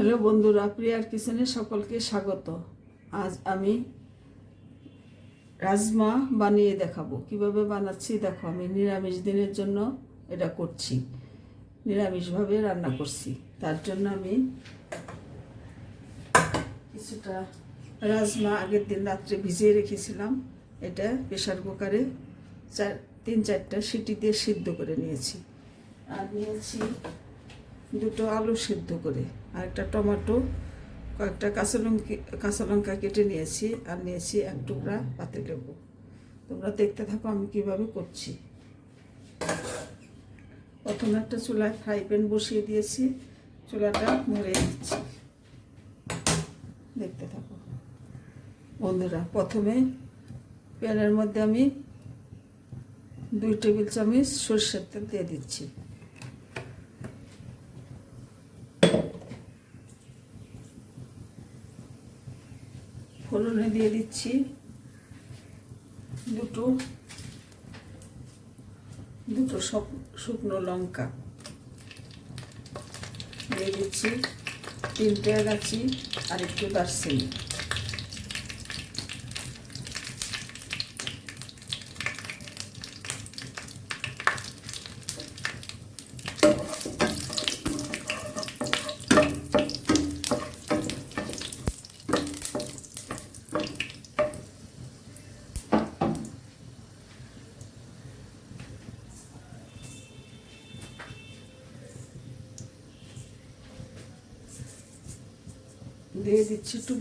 Hello বন্ধুরা, প্রিয়ার কিচেনে সকলকে স্বাগত। আজ আমি রাজমা বানিয়ে দেখাবো। কিভাবে বানাচ্ছি দেখো। আমি নিরামিষ দিনের জন্য এটা করছি, নিরামিষভাবে রান্না করছি। তার জন্য আমি কিছুটা রাজমা আগের দিন রাত্রে ভিজিয়ে রেখেছিলাম। এটা প্রেশার কুকারে 3-4টা সিটি দিয়ে সিদ্ধ করে নিয়েছি। আর নিয়েছি দুটো আলু সিদ্ধ করে, আর একটা টমেটো, কয়েকটা কাঁচা লঙ্কা কেটে নিয়েছি, আর নিয়েছি এক টুকরা পাতিলেবু। তোমরা দেখতে থাকো আমি কিভাবে করছি। প্রথমে একটা চুলায় ফ্রাই প্যান বসিয়ে দিয়েছি, চুলাটা মুড়ে দিচ্ছি। দেখতে থাকো বন্ধুরা। প্রথমে প্যানের মধ্যে আমি 2 টেবিল চামচ সরষের তেল দিয়ে দিচ্ছি। ফোড়নে দিয়ে দিচ্ছি দুটো শুকনো লঙ্কা, দিয়ে দিচ্ছি 3টে এলাচি আর একটু দারচিনি। দিয়ে দিচ্ছি একটু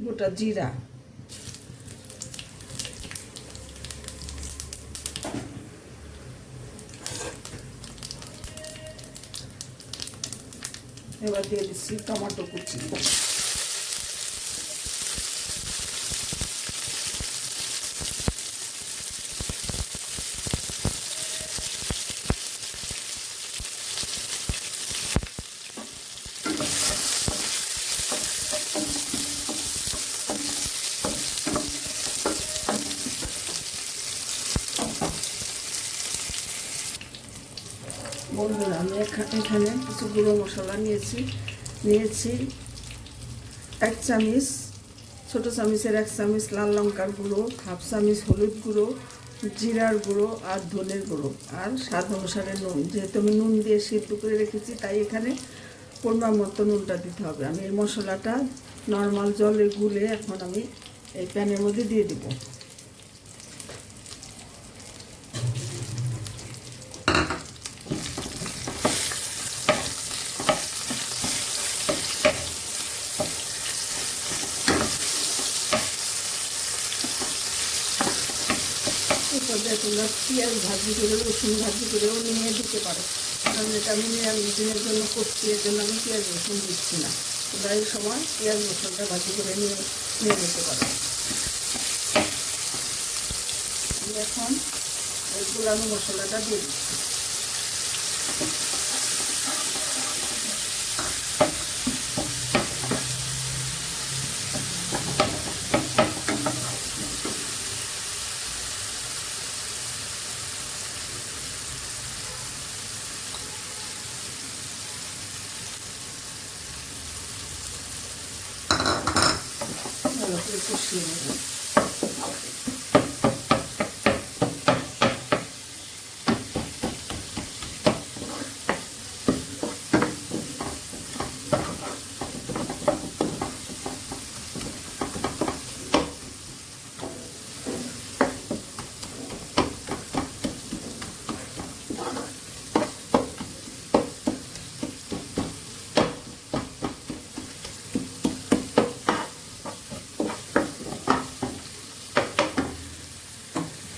গোটা জিরা। এবার দিয়ে দিচ্ছি টমেটো কুচি। বন্ধুরা, আমি এখানে কিছু গুঁড়ো মশলা নিয়েছি 1 চামচ, ছোটো চামচের 1 চামচ লাল লঙ্কার গুঁড়ো, 1/2 চামচ হলুদ গুঁড়ো, জিরার গুঁড়ো আর ধনের গুঁড়ো, আর স্বাদ অনুসারে নুন। যেহেতু আমি নুন দিয়ে সিদ্ধ করে রেখেছি, তাই এখানে পরিমাণ মতো নুনটা দিতে হবে। আমি এই মশলাটা নর্মাল জলে গুলে এখন আমি এই প্যানের মধ্যে দিয়ে দিব। তোমরা পেঁয়াজ ভাজি করে, রসুন ভাজি করেও নিয়ে দিতে পারো, কারণ এটা আমি নিরামিষ দিনের জন্য করছি, এর জন্য আমি পেঁয়াজ রসুন দিচ্ছি না। তোমরা এই সময় পেঁয়াজ রসুনটা ভাজি করে নিয়ে নিতে পারো। আমি এখন এই গুঁড়ানো মশলাটা দিয়ে দিচ্ছি। ভালো করে কষিয়ে নেব।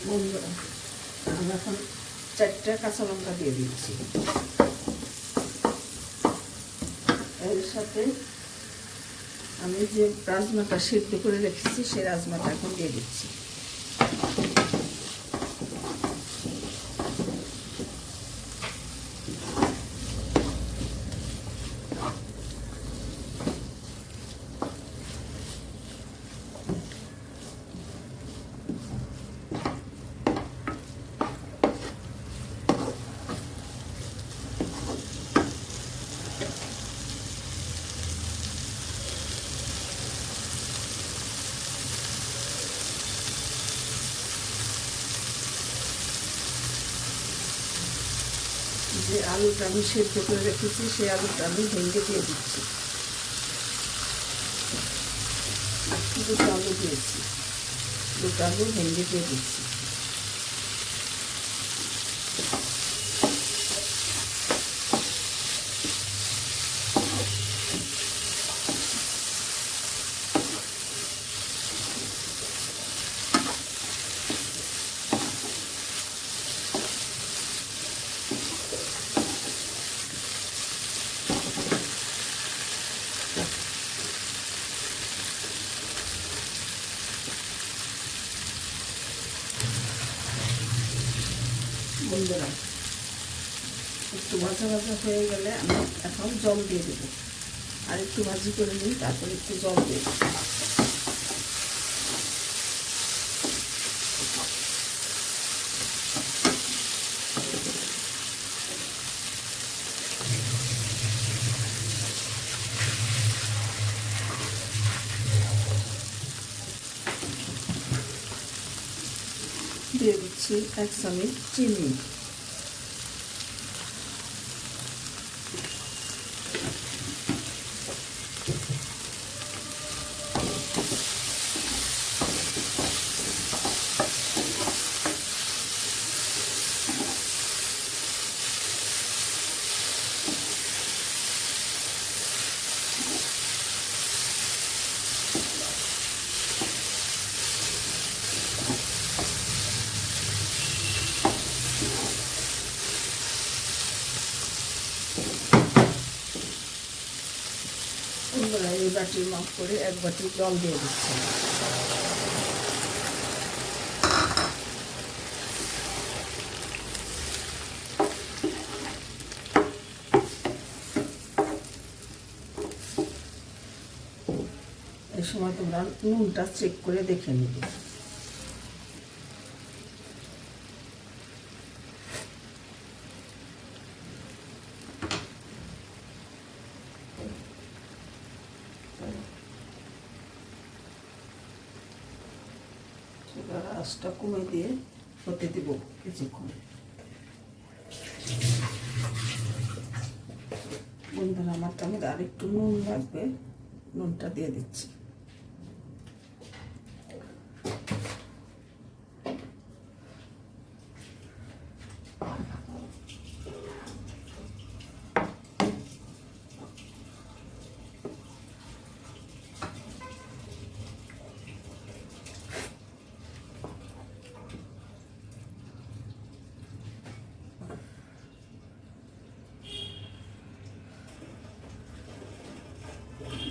বন্ধুরা, আমি এখন 4টে কাঁচা লঙ্কা দিয়ে দিচ্ছি। এর সাথে আমি যে রাজমাটা সিদ্ধ করে রেখেছি, সেই রাজমাটা এখন দিয়ে দিচ্ছি। যে আলুটা আমি সেদ্ধ করে রেখেছি সেই আলুটা আমি ভেঙে দিয়ে দিচ্ছি। দুটো আলু দিয়েছি, দুটো আলু ভেঙে দিয়ে দিচ্ছি। বন্ধুরা, একটু ভাজা ভাজা হয়ে গেলে আমি এখন জল দিয়ে দেবো। আর একটু ভাজি করে নিই, তারপরে একটু জল দিয়ে দেবো। দিয়ে দিচ্ছি 1 চামচ চিনি। এই বাটির মাপ করে 1 বাটি জল দিয়ে দিচ্ছি। এই সময় তোমরা নুনটা চেক করে দেখে নিবে। আঁচটা কমে দিয়ে হতে দিব কিছুক্ষণ। বন্ধুরা, আমারটা মধ্যে আর একটু নুন লাগবে, নুনটা দিয়ে দিচ্ছি।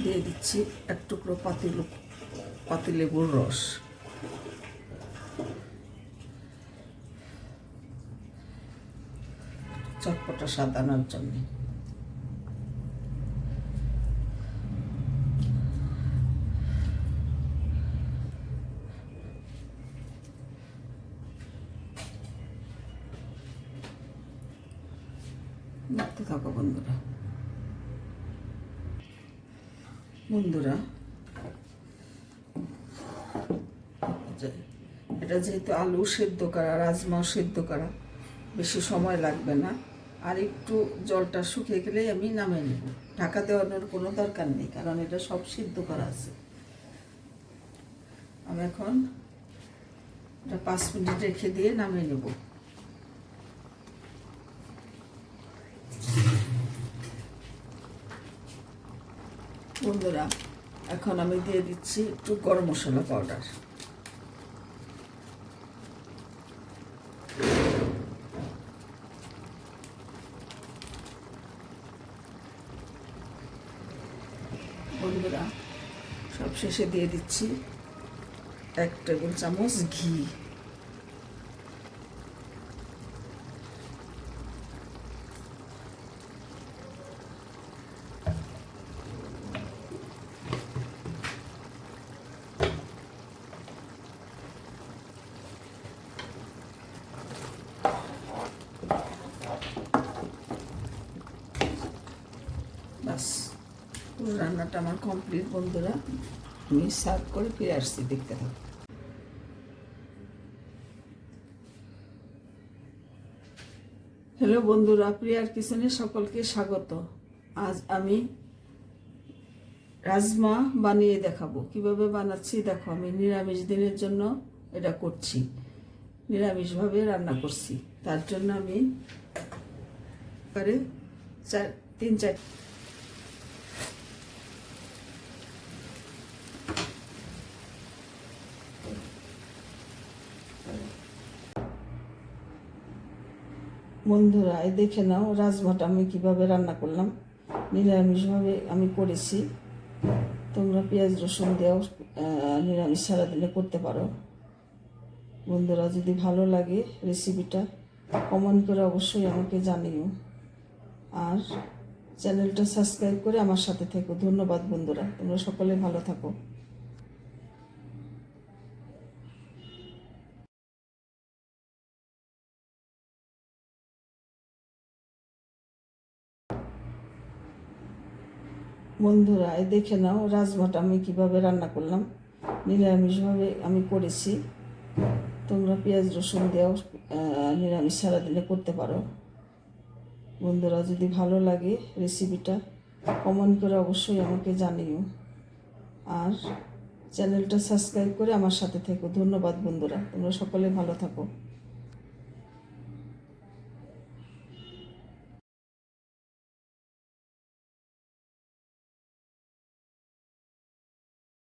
দিয়ে দিচ্ছি 1 টুকরো পাতিলেবুর রস। চটপটা স্বাদ আনার জন্য। দেখতে থাকো বন্ধুরা। এটা যেহেতু আলু সেদ্ধ করা, রাজমা সেদ্ধ করা, বেশি সময় লাগবে না। আর একটু জলটা শুকিয়ে গেলেই আমি নামিয়ে নেব। ঢাকা দেওয়ানোর কোনো দরকার নেই, কারণ এটা সব সিদ্ধ করা আছে। আমি এখন এটা 5 মিনিট রেখে দিয়ে নামিয়ে নেব। বন্ধুরা, এখন আমি দিয়ে দিচ্ছি একটু গরম মশলা পাউডার। বন্ধুরা, সবশেষে দিয়ে দিচ্ছি 1 টেবিল চামচ ঘি। বাস, পুরো রান্নাটা আমার কমপ্লিট। বন্ধুরা, আমি সার্ভ করে ফিরে আসছি, দেখতে থাকো। হ্যালো বন্ধুরা, প্রিয়ার কিচেনে সকলকে স্বাগত। আজ আমি রাজমা বানিয়ে দেখাবো। কিভাবে বানাচ্ছি দেখো। আমি নিরামিষ দিনের জন্য এটা করছি, নিরামিষভাবে রান্না করছি। তার জন্য আমি তিন চার বন্ধুরা, এই দেখে নাও রাজমাটা আমি কিভাবে রান্না করলাম। নিরামিষভাবে আমি করেছি। তোমরা পেঁয়াজ রসুন দিয়েও নিরামিষ সারাদিনে করতে পারো। বন্ধুরা, যদি ভালো লাগে রেসিপিটা কমেন্ট করে অবশ্যই আমাকে জানিও, আর চ্যানেলটা সাবস্ক্রাইব করে আমার সাথে থেকো। ধন্যবাদ বন্ধুরা, তোমরা সকলে ভালো থাকো। বন্ধুরা, এই দেখে নাও রাজমাটা আমি কিভাবে রান্না করলাম। নিরামিষভাবে আমি করেছি। তোমরা পেঁয়াজ রসুন দিয়েও নিরামিষ সারাদিনে করতে পারো। বন্ধুরা, যদি ভালো লাগে রেসিপিটা কমেন্ট করে অবশ্যই আমাকে জানিও, আর চ্যানেলটা সাবস্ক্রাইব করে আমার সাথে থেকো। ধন্যবাদ বন্ধুরা, তোমরা সকলে ভালো থাকো।